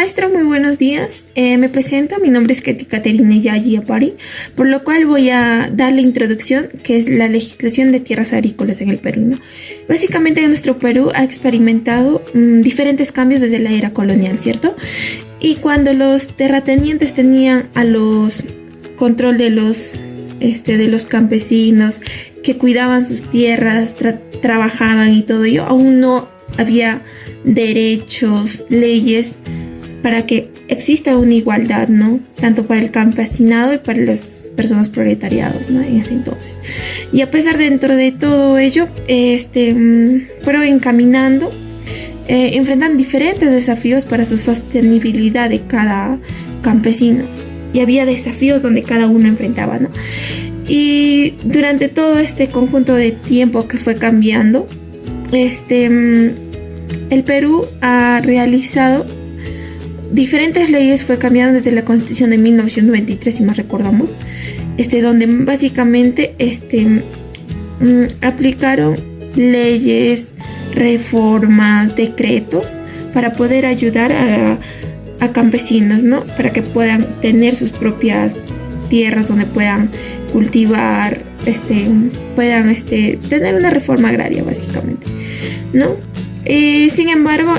maestra, muy buenos días. Me presento, mi nombre es Caterina Yayi Apari, por lo cual voy a dar la introducción, que es la legislación de tierras agrícolas en el Perú, ¿no? Básicamente, nuestro Perú ha experimentado diferentes cambios desde la era colonial, ¿cierto? Y cuando los terratenientes tenían a los control de los campesinos que cuidaban sus tierras, trabajaban y todo ello, aún no había derechos, leyes para que exista una igualdad, ¿no? Tanto para el campesinado y para las personas proletariados, ¿no? En ese entonces. Y a pesar dentro de todo ello, fueron encaminando, enfrentan diferentes desafíos para su sostenibilidad de cada campesino. Y había desafíos donde cada uno enfrentaba, ¿no? Y durante todo este conjunto de tiempo que fue cambiando, el Perú ha realizado diferentes leyes, fue cambiando desde la Constitución de 1923, si más recordamos, donde básicamente aplicaron leyes, reformas, decretos para poder ayudar a campesinos, ¿no? Para que puedan tener sus propias tierras donde puedan cultivar, puedan tener una reforma agraria básicamente, ¿no? Sin embargo,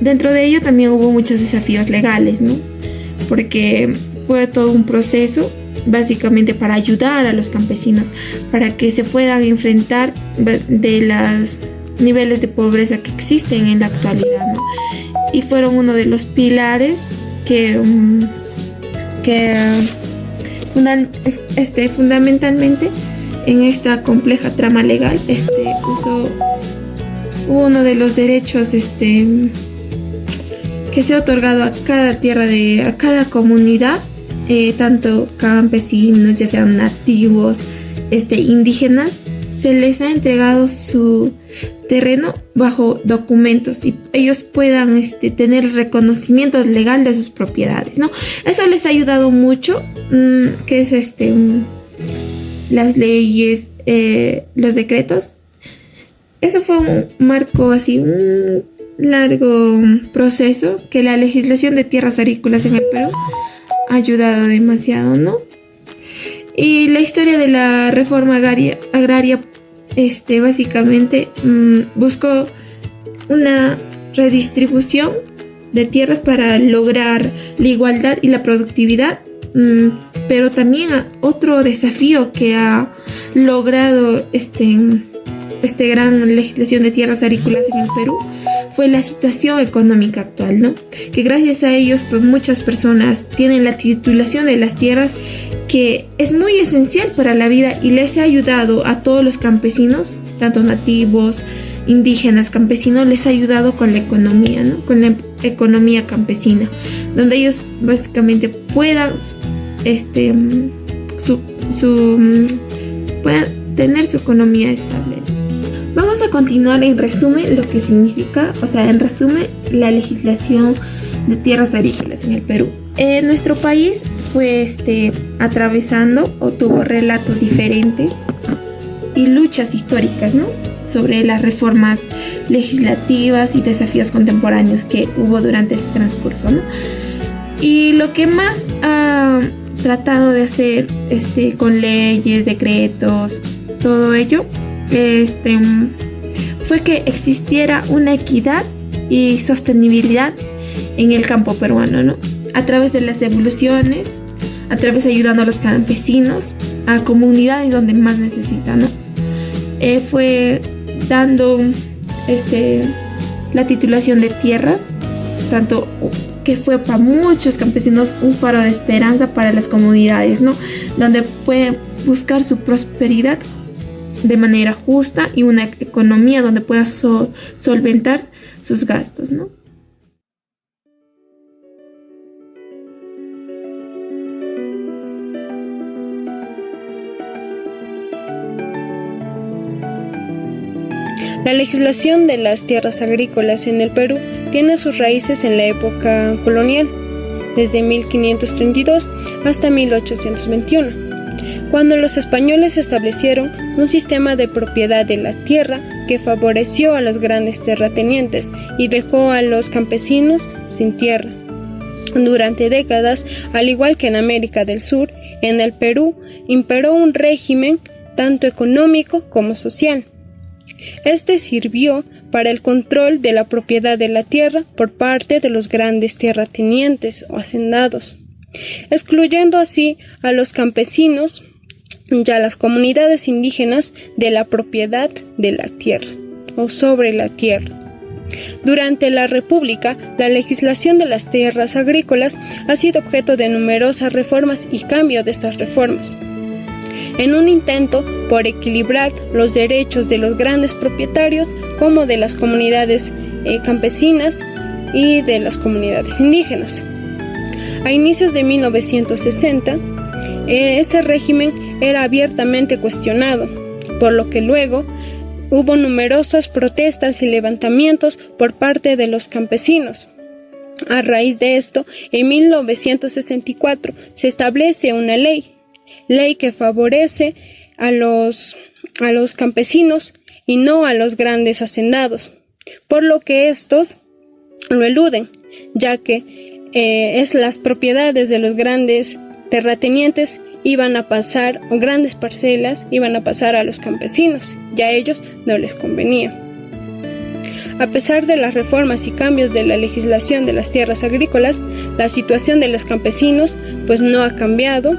dentro de ello también hubo muchos desafíos legales, ¿no? Porque fue todo un proceso básicamente para ayudar a los campesinos, para que se puedan enfrentar de los niveles de pobreza que existen en la actualidad, ¿no? Y fueron uno de los pilares que fundamentalmente en esta compleja trama legal hubo uno de los derechos que se ha otorgado a cada tierra a cada comunidad, tanto campesinos, ya sean nativos, indígenas, se les ha entregado su terreno bajo documentos y ellos puedan tener reconocimiento legal de sus propiedades, ¿no? Eso les ha ayudado mucho, que es las leyes, los decretos. Eso fue un marco así, un largo proceso que la legislación de tierras agrícolas en el Perú ha ayudado demasiado, ¿no? Y la historia de la reforma agraria básicamente buscó una redistribución de tierras para lograr la igualdad y la productividad, pero también otro desafío que ha logrado gran legislación de tierras agrícolas en el Perú fue la situación económica actual, ¿no? Que gracias a ellos, pues muchas personas tienen la titulación de las tierras, que es muy esencial para la vida y les ha ayudado a todos los campesinos, tanto nativos, indígenas, campesinos, les ha ayudado con la economía, ¿no? Con la economía campesina, donde ellos básicamente puedan puedan tener su economía estable. Vamos a continuar en resumen lo que significa, en resumen, la legislación de tierras agrícolas en el Perú. Nuestro país fue atravesando o tuvo relatos diferentes y luchas históricas, ¿no? Sobre las reformas legislativas y desafíos contemporáneos que hubo durante ese transcurso, ¿no? Y lo que más ha tratado de hacer con leyes, decretos, todo ello, fue que existiera una equidad y sostenibilidad en el campo peruano, ¿no? A través de las devoluciones, a través de ayudando a los campesinos, a comunidades donde más necesitan, ¿no? Fue dando la titulación de tierras, tanto que fue para muchos campesinos un faro de esperanza para las comunidades, ¿no? Donde pueden buscar su prosperidad de manera justa y una economía donde pueda solventar sus gastos, ¿no? La legislación de las tierras agrícolas en el Perú tiene sus raíces en la época colonial, desde 1532 hasta 1821. cuando los españoles establecieron un sistema de propiedad de la tierra que favoreció a los grandes terratenientes y dejó a los campesinos sin tierra. Durante décadas, al igual que en América del Sur, en el Perú imperó un régimen tanto económico como social. Este sirvió para el control de la propiedad de la tierra por parte de los grandes terratenientes o hacendados, excluyendo así a los campesinos y a las comunidades indígenas de la propiedad de la tierra o sobre la tierra. Durante la República, la legislación de las tierras agrícolas ha sido objeto de numerosas reformas y cambio de estas reformas, en un intento por equilibrar los derechos de los grandes propietarios como de las comunidades campesinas y de las comunidades indígenas. A inicios de 1960, ese régimen era abiertamente cuestionado, por lo que luego hubo numerosas protestas y levantamientos por parte de los campesinos. A raíz de esto, en 1964 se establece una ley que favorece a los campesinos y no a los grandes hacendados, por lo que estos lo eluden, ya que las propiedades de los grandes terratenientes iban a pasar, o grandes parcelas iban a pasar a los campesinos, y a ellos no les convenía. A pesar de las reformas y cambios de la legislación de las tierras agrícolas, la situación de los campesinos pues no ha cambiado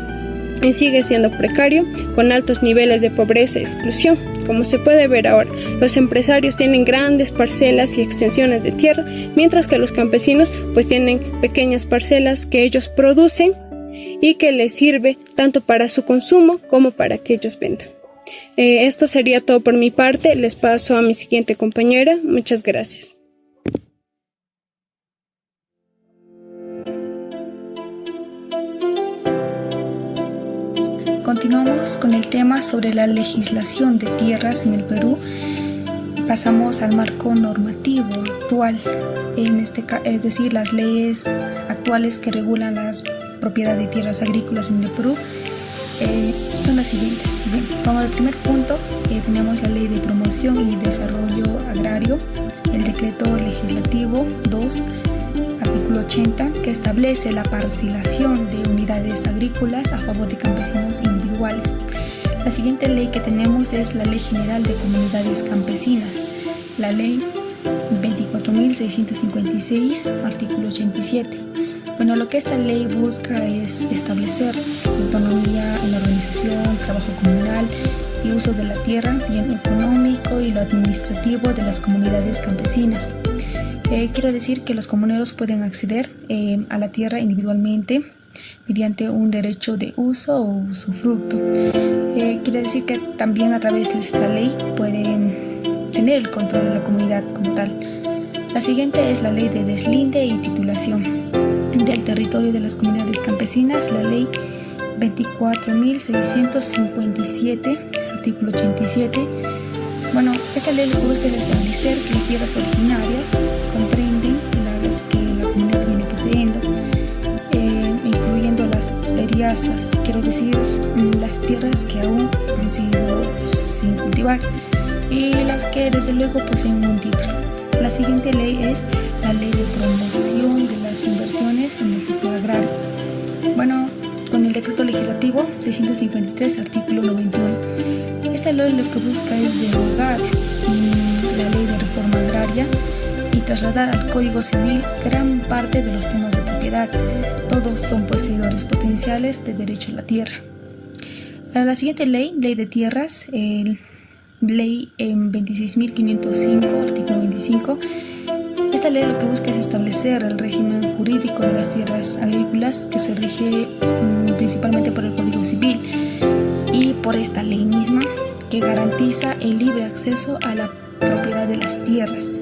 y sigue siendo precario, con altos niveles de pobreza y exclusión. Como se puede ver ahora, los empresarios tienen grandes parcelas y extensiones de tierra, mientras que los campesinos pues tienen pequeñas parcelas que ellos producen y que les sirve tanto para su consumo como para que ellos vendan. Esto sería todo por mi parte. Les paso a mi siguiente compañera. Muchas gracias. Continuamos con el tema sobre la legislación de tierras en el Perú. Pasamos al marco normativo actual, es decir, las leyes actuales que regulan las propiedad de tierras agrícolas en el Perú son las siguientes. Bien, como el primer punto tenemos la Ley de Promoción y Desarrollo Agrario, el Decreto Legislativo 2, artículo 80, que establece la parcelación de unidades agrícolas a favor de campesinos individuales. La siguiente ley que tenemos es la Ley General de Comunidades Campesinas, la Ley 24.656, artículo 87. Bueno, lo que esta ley busca es establecer autonomía en la organización, trabajo comunal y uso de la tierra, bien económico y lo administrativo de las comunidades campesinas. Quiero decir que los comuneros pueden acceder a la tierra individualmente mediante un derecho de uso o usufructo. Quiere decir que también a través de esta ley pueden tener el control de la comunidad como tal. La siguiente es la Ley de Deslinde y Titulación del territorio de las comunidades campesinas, la Ley 24.657, artículo 87. Bueno, esta ley lo que busca es establecer que las tierras originarias comprenden las que la comunidad viene poseyendo, incluyendo las eriazas, quiero decir, las tierras que aún han sido sin cultivar y las que desde luego poseen un título. La siguiente ley es la Ley de Promoción de las Inversiones en el sector agrario. Bueno, con el decreto legislativo 653, artículo 91. Esta ley lo que busca es derogar la ley de reforma agraria y trasladar al Código Civil gran parte de los temas de propiedad. Todos son poseedores potenciales de derecho a la tierra. La siguiente ley, Ley de Tierras, Ley 26.505, artículo 25. Esta ley lo que busca es establecer el régimen jurídico de las tierras agrícolas que se rige principalmente por el Código Civil y por esta ley misma que garantiza el libre acceso a la propiedad de las tierras.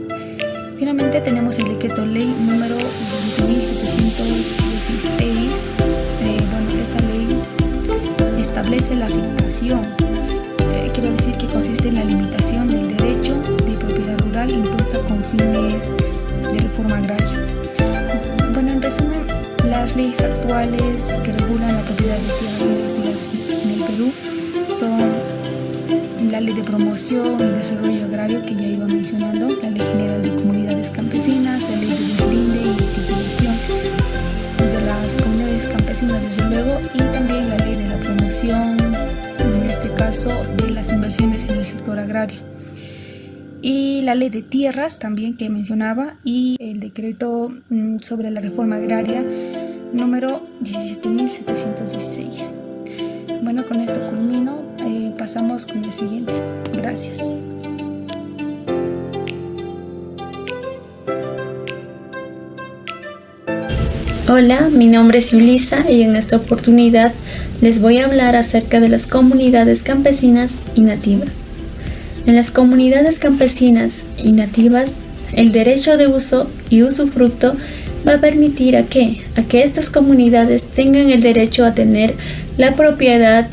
Finalmente tenemos el decreto ley número 1716. Bueno, esta ley establece la afectación. Quiero decir que consiste en la limitación del derecho de propiedad rural impuesta con fines de reforma agraria. Bueno, en resumen, las leyes actuales que regulan la propiedad de tierras agrícolas en el Perú son la Ley de Promoción y Desarrollo Agrario, que ya iba mencionando, la Ley General de Comunidades Campesinas, la Ley de Deslinde y Titulación de las Comunidades Campesinas, desde luego, y también la Ley de la Promoción, en este caso, de las inversiones en el sector agrario. Y la Ley de Tierras también que mencionaba, y el decreto sobre la reforma agraria número 17.716. Bueno, con esto culmino. Pasamos con el siguiente. Gracias. Hola, mi nombre es Yulisa y en esta oportunidad les voy a hablar acerca de las comunidades campesinas y nativas. En las comunidades campesinas y nativas, el derecho de uso y usufructo va a permitir a que estas comunidades tengan el derecho a tener la propiedad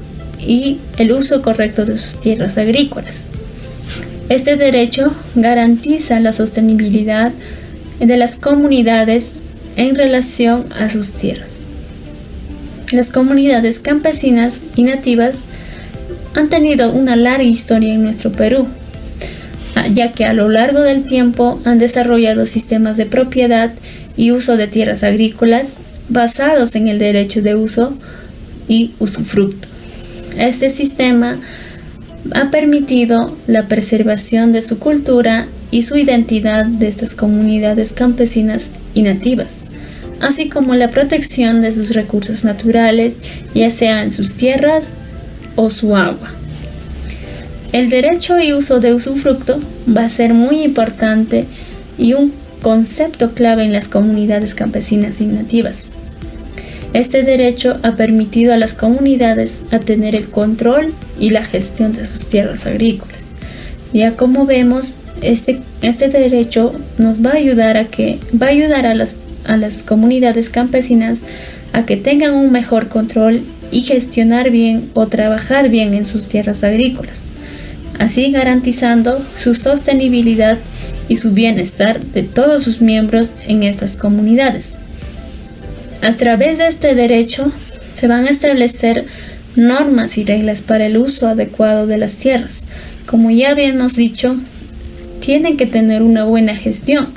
y el uso correcto de sus tierras agrícolas. Este derecho garantiza la sostenibilidad de las comunidades en relación a sus tierras. Las comunidades campesinas y nativas han tenido una larga historia en nuestro Perú, ya que a lo largo del tiempo han desarrollado sistemas de propiedad y uso de tierras agrícolas basados en el derecho de uso y usufructo. Este sistema ha permitido la preservación de su cultura y su identidad de estas comunidades campesinas y nativas, así como la protección de sus recursos naturales, ya sea en sus tierras o su agua. El derecho y uso de usufructo va a ser muy importante y un concepto clave en las comunidades campesinas y nativas. Este derecho ha permitido a las comunidades a tener el control y la gestión de sus tierras agrícolas. Ya como vemos, este derecho nos va a ayudar a las comunidades campesinas a que tengan un mejor control y gestionar bien o trabajar bien en sus tierras agrícolas, así garantizando su sostenibilidad y su bienestar de todos sus miembros en estas comunidades. A través de este derecho se van a establecer normas y reglas para el uso adecuado de las tierras. Como ya habíamos dicho, tienen que tener una buena gestión.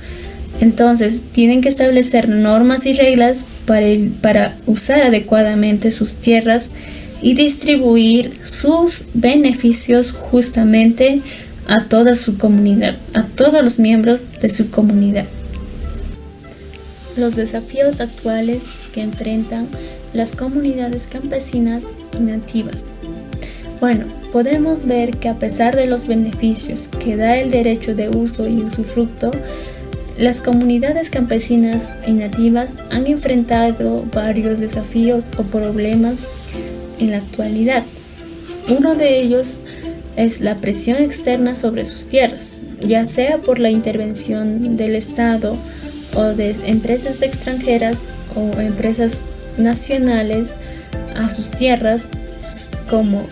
Entonces, tienen que establecer normas y reglas para usar adecuadamente sus tierras y distribuir sus beneficios justamente a toda su comunidad, a todos los miembros de su comunidad. Los desafíos actuales que enfrentan las comunidades campesinas y nativas. Bueno, podemos ver que a pesar de los beneficios que da el derecho de uso y usufructo, las comunidades campesinas y nativas han enfrentado varios desafíos o problemas en la actualidad. Uno de ellos es la presión externa sobre sus tierras, ya sea por la intervención del Estado o de empresas extranjeras o empresas nacionales a sus tierras, como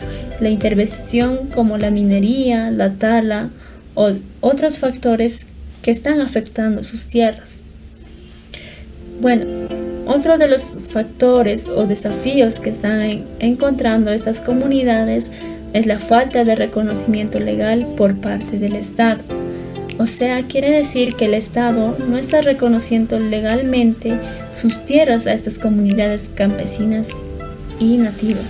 la intervención como la minería, la tala o otros factores que están afectando sus tierras. Bueno, otro de los factores o desafíos que están encontrando estas comunidades es la falta de reconocimiento legal por parte del Estado. O sea, quiere decir que el Estado no está reconociendo legalmente sus tierras a estas comunidades campesinas y nativas.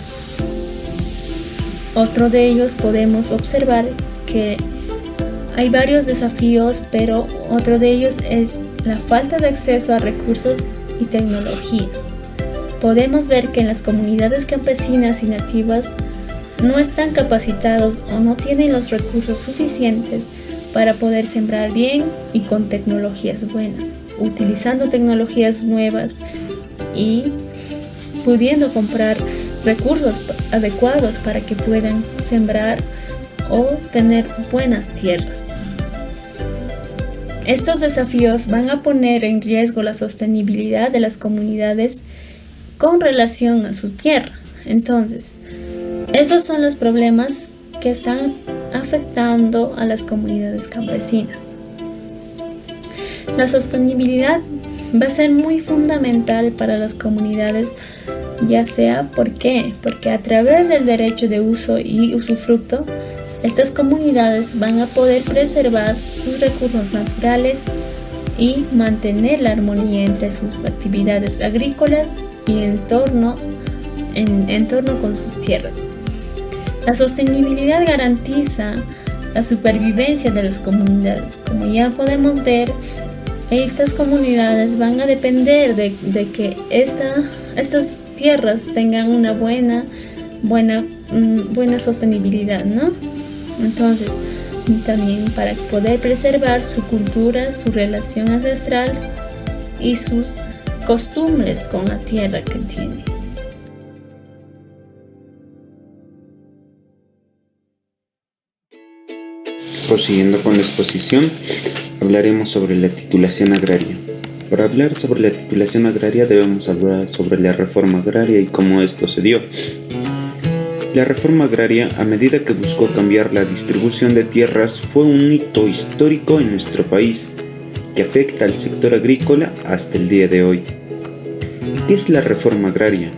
Otro de ellos podemos observar que hay varios desafíos, pero otro de ellos es la falta de acceso a recursos y tecnologías. Podemos ver que en las comunidades campesinas y nativas no están capacitados o no tienen los recursos suficientes para poder sembrar bien y con tecnologías buenas, utilizando tecnologías nuevas y pudiendo comprar recursos adecuados para que puedan sembrar o tener buenas tierras. Estos desafíos van a poner en riesgo la sostenibilidad de las comunidades con relación a su tierra. Entonces, esos son los problemas que están afectando a las comunidades campesinas. La sostenibilidad va a ser muy fundamental para las comunidades ya sea porque a través del derecho de uso y usufructo, estas comunidades van a poder preservar sus recursos naturales y mantener la armonía entre sus actividades agrícolas y en torno con sus tierras. La sostenibilidad garantiza la supervivencia de las comunidades. Como ya podemos ver, estas comunidades van a depender de que estas tierras tengan una buena sostenibilidad, ¿no? Entonces, también para poder preservar su cultura, su relación ancestral y sus costumbres con la tierra que tiene. Prosiguiendo con la exposición, hablaremos sobre la titulación agraria. Para hablar sobre la titulación agraria debemos hablar sobre la reforma agraria y cómo esto se dio. La reforma agraria, a medida que buscó cambiar la distribución de tierras, fue un hito histórico en nuestro país, que afecta al sector agrícola hasta el día de hoy. ¿Qué es la reforma agraria?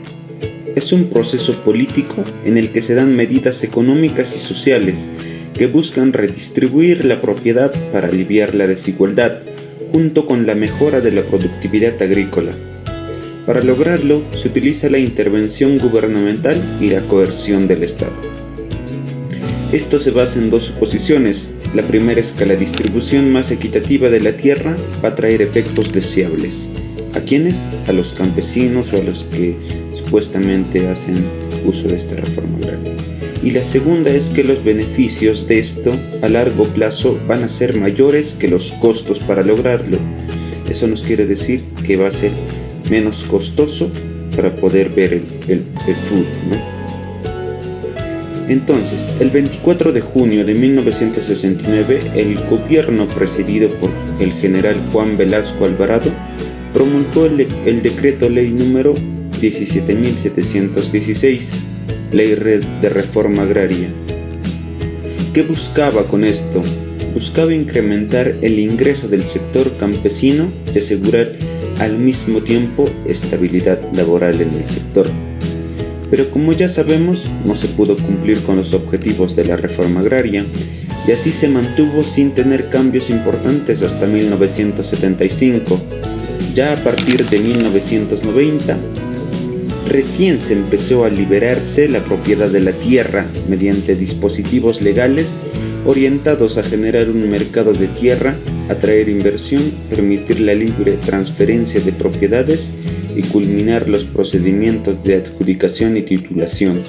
Es un proceso político en el que se dan medidas económicas y sociales que buscan redistribuir la propiedad para aliviar la desigualdad, junto con la mejora de la productividad agrícola. Para lograrlo, se utiliza la intervención gubernamental y la coerción del Estado. Esto se basa en dos suposiciones. La primera es que la distribución más equitativa de la tierra va a traer efectos deseables. ¿A quiénes? A los campesinos o a los que supuestamente hacen uso de esta reforma agraria. Y la segunda es que los beneficios de esto a largo plazo van a ser mayores que los costos para lograrlo. Eso nos quiere decir que va a ser menos costoso para poder ver el fruto, ¿no? Entonces, el 24 de junio de 1969, el gobierno presidido por el general Juan Velasco Alvarado promulgó el decreto ley número 17.716, ley de reforma agraria. ¿Qué buscaba con esto? Buscaba incrementar el ingreso del sector campesino y asegurar al mismo tiempo estabilidad laboral en el sector. Pero como ya sabemos, no se pudo cumplir con los objetivos de la reforma agraria y así se mantuvo sin tener cambios importantes hasta 1975. Ya a partir de 1990, recién se empezó a liberarse la propiedad de la tierra mediante dispositivos legales orientados a generar un mercado de tierra, atraer inversión, permitir la libre transferencia de propiedades y culminar los procedimientos de adjudicación y titulación.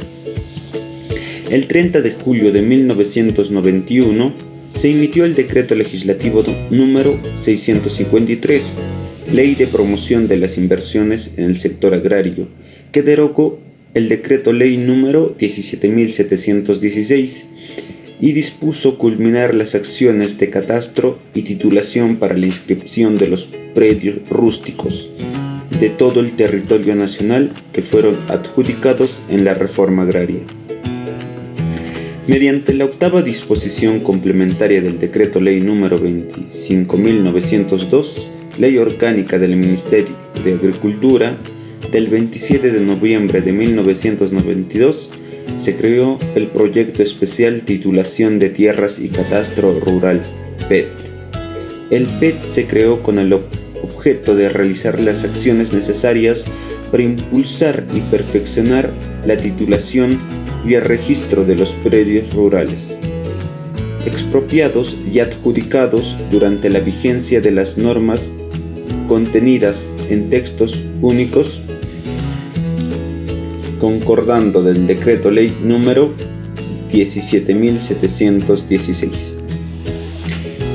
El 30 de julio de 1991 se emitió el decreto legislativo número 653, Ley de Promoción de las Inversiones en el Sector Agrario, que derogó el decreto ley número 17.716 y dispuso culminar las acciones de catastro y titulación para la inscripción de los predios rústicos de todo el territorio nacional que fueron adjudicados en la reforma agraria. Mediante la octava disposición complementaria del decreto ley número 25.902, ley orgánica del Ministerio de Agricultura, del 27 de noviembre de 1992, se creó el Proyecto Especial Titulación de Tierras y Catastro Rural, PET. El PET se creó con el objeto de realizar las acciones necesarias para impulsar y perfeccionar la titulación y el registro de los predios rurales, expropiados y adjudicados durante la vigencia de las normas contenidas en textos únicos, concordando del decreto ley número 17.716.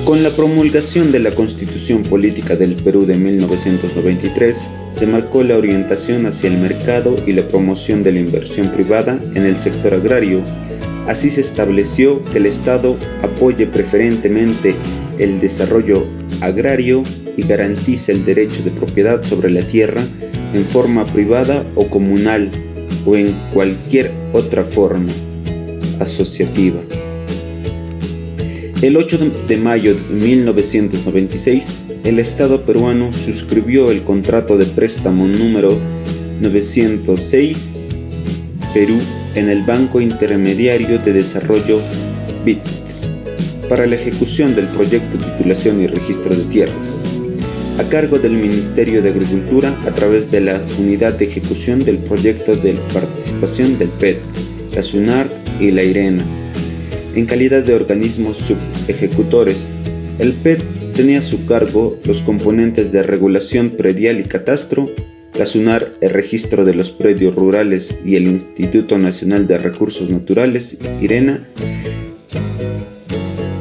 Con la promulgación de la Constitución Política del Perú de 1993, se marcó la orientación hacia el mercado y la promoción de la inversión privada en el sector agrario. Así se estableció que el Estado apoye preferentemente el desarrollo agrario y garantice el derecho de propiedad sobre la tierra en forma privada o comunal o en cualquier otra forma asociativa. El 8 de mayo de 1996, el Estado peruano suscribió el contrato de préstamo número 1906, Perú en el Banco Intermediario de Desarrollo BID para la ejecución del proyecto Titulación y Registro de Tierras, a cargo del Ministerio de Agricultura a través de la Unidad de Ejecución del Proyecto de Participación del PET, la SUNART y la IRENA. En calidad de organismos subejecutores, el PET tenía a su cargo los componentes de regulación predial y catastro, la SUNAR el registro de los predios rurales y el Instituto Nacional de Recursos Naturales, IRENA,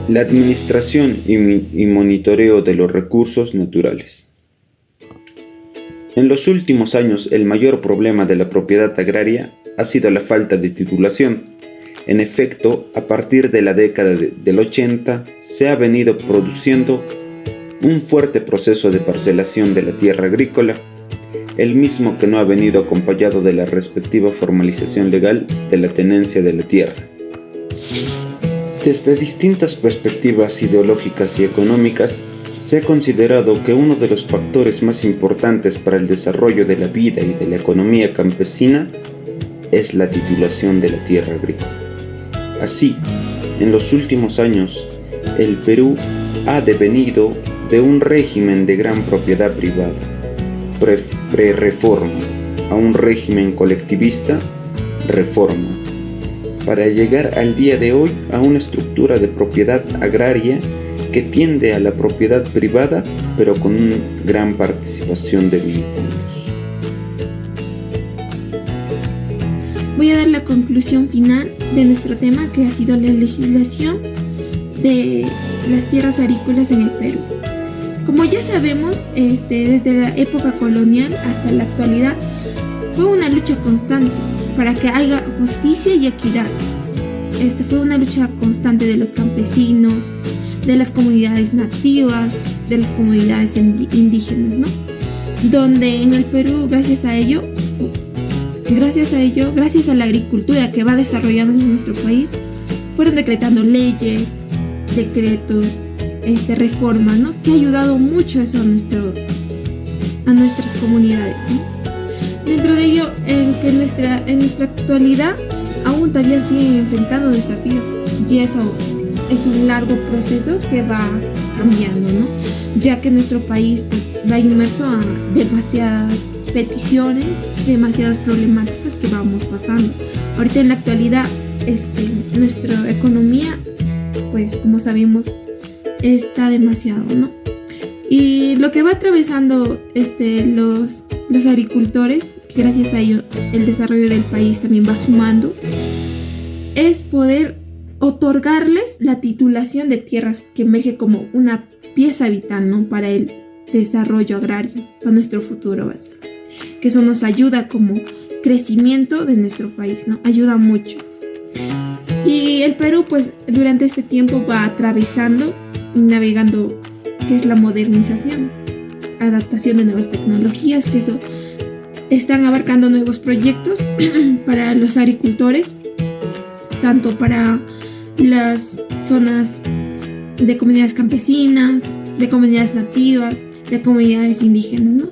la administración y monitoreo de los recursos naturales. En los últimos años, el mayor problema de la propiedad agraria ha sido la falta de titulación. En efecto, a partir de la década del 80 se ha venido produciendo un fuerte proceso de parcelación de la tierra agrícola, el mismo que no ha venido acompañado de la respectiva formalización legal de la tenencia de la tierra. Desde distintas perspectivas ideológicas y económicas, se ha considerado que uno de los factores más importantes para el desarrollo de la vida y de la economía campesina es la titulación de la tierra agrícola. Así, en los últimos años, el Perú ha devenido de un régimen de gran propiedad privada, pre-reforma, a un régimen colectivista, reforma, para llegar al día de hoy a una estructura de propiedad agraria que tiende a la propiedad privada, pero con una gran participación de vínculos. Voy a dar la conclusión final de nuestro tema, que ha sido la legislación de las tierras agrícolas en el Perú. Como ya sabemos, desde la época colonial hasta la actualidad, fue una lucha constante para que haya justicia y equidad. Fue una lucha constante de los campesinos, de las comunidades nativas, de las comunidades indígenas, ¿no? Donde en el Perú, gracias a la agricultura que va desarrollando en nuestro país, fueron decretando leyes, decretos, reformas, ¿no? Que ha ayudado mucho eso a nuestras comunidades, ¿no? Dentro de ello, en nuestra actualidad aún todavía siguen enfrentando desafíos, y eso es un largo proceso que va cambiando, ¿no? Ya que nuestro país pues, va inmerso a demasiadas peticiones, demasiadas problemáticas que vamos pasando. Ahorita en la actualidad, nuestra economía, pues como sabemos, está demasiado, ¿no? Y lo que va atravesando los agricultores, que gracias a ello el desarrollo del país también va sumando, es poder otorgarles la titulación de tierras, que emerge como una pieza vital, ¿no? Para el desarrollo agrario, para nuestro futuro básico. Que eso nos ayuda como crecimiento de nuestro país, ¿no? Ayuda mucho. Y el Perú, pues, durante este tiempo va atravesando y navegando, que es la modernización, adaptación de nuevas tecnologías, que eso están abarcando nuevos proyectos para los agricultores, tanto para las zonas de comunidades campesinas, de comunidades nativas, de comunidades indígenas, ¿no?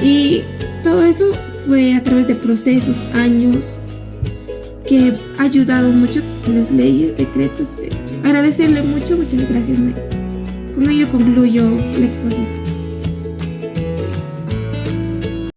Y todo eso fue a través de procesos, años, que ha ayudado mucho con las leyes, decretos. Agradecerle mucho, muchas gracias, maestra. Con ello concluyo la exposición.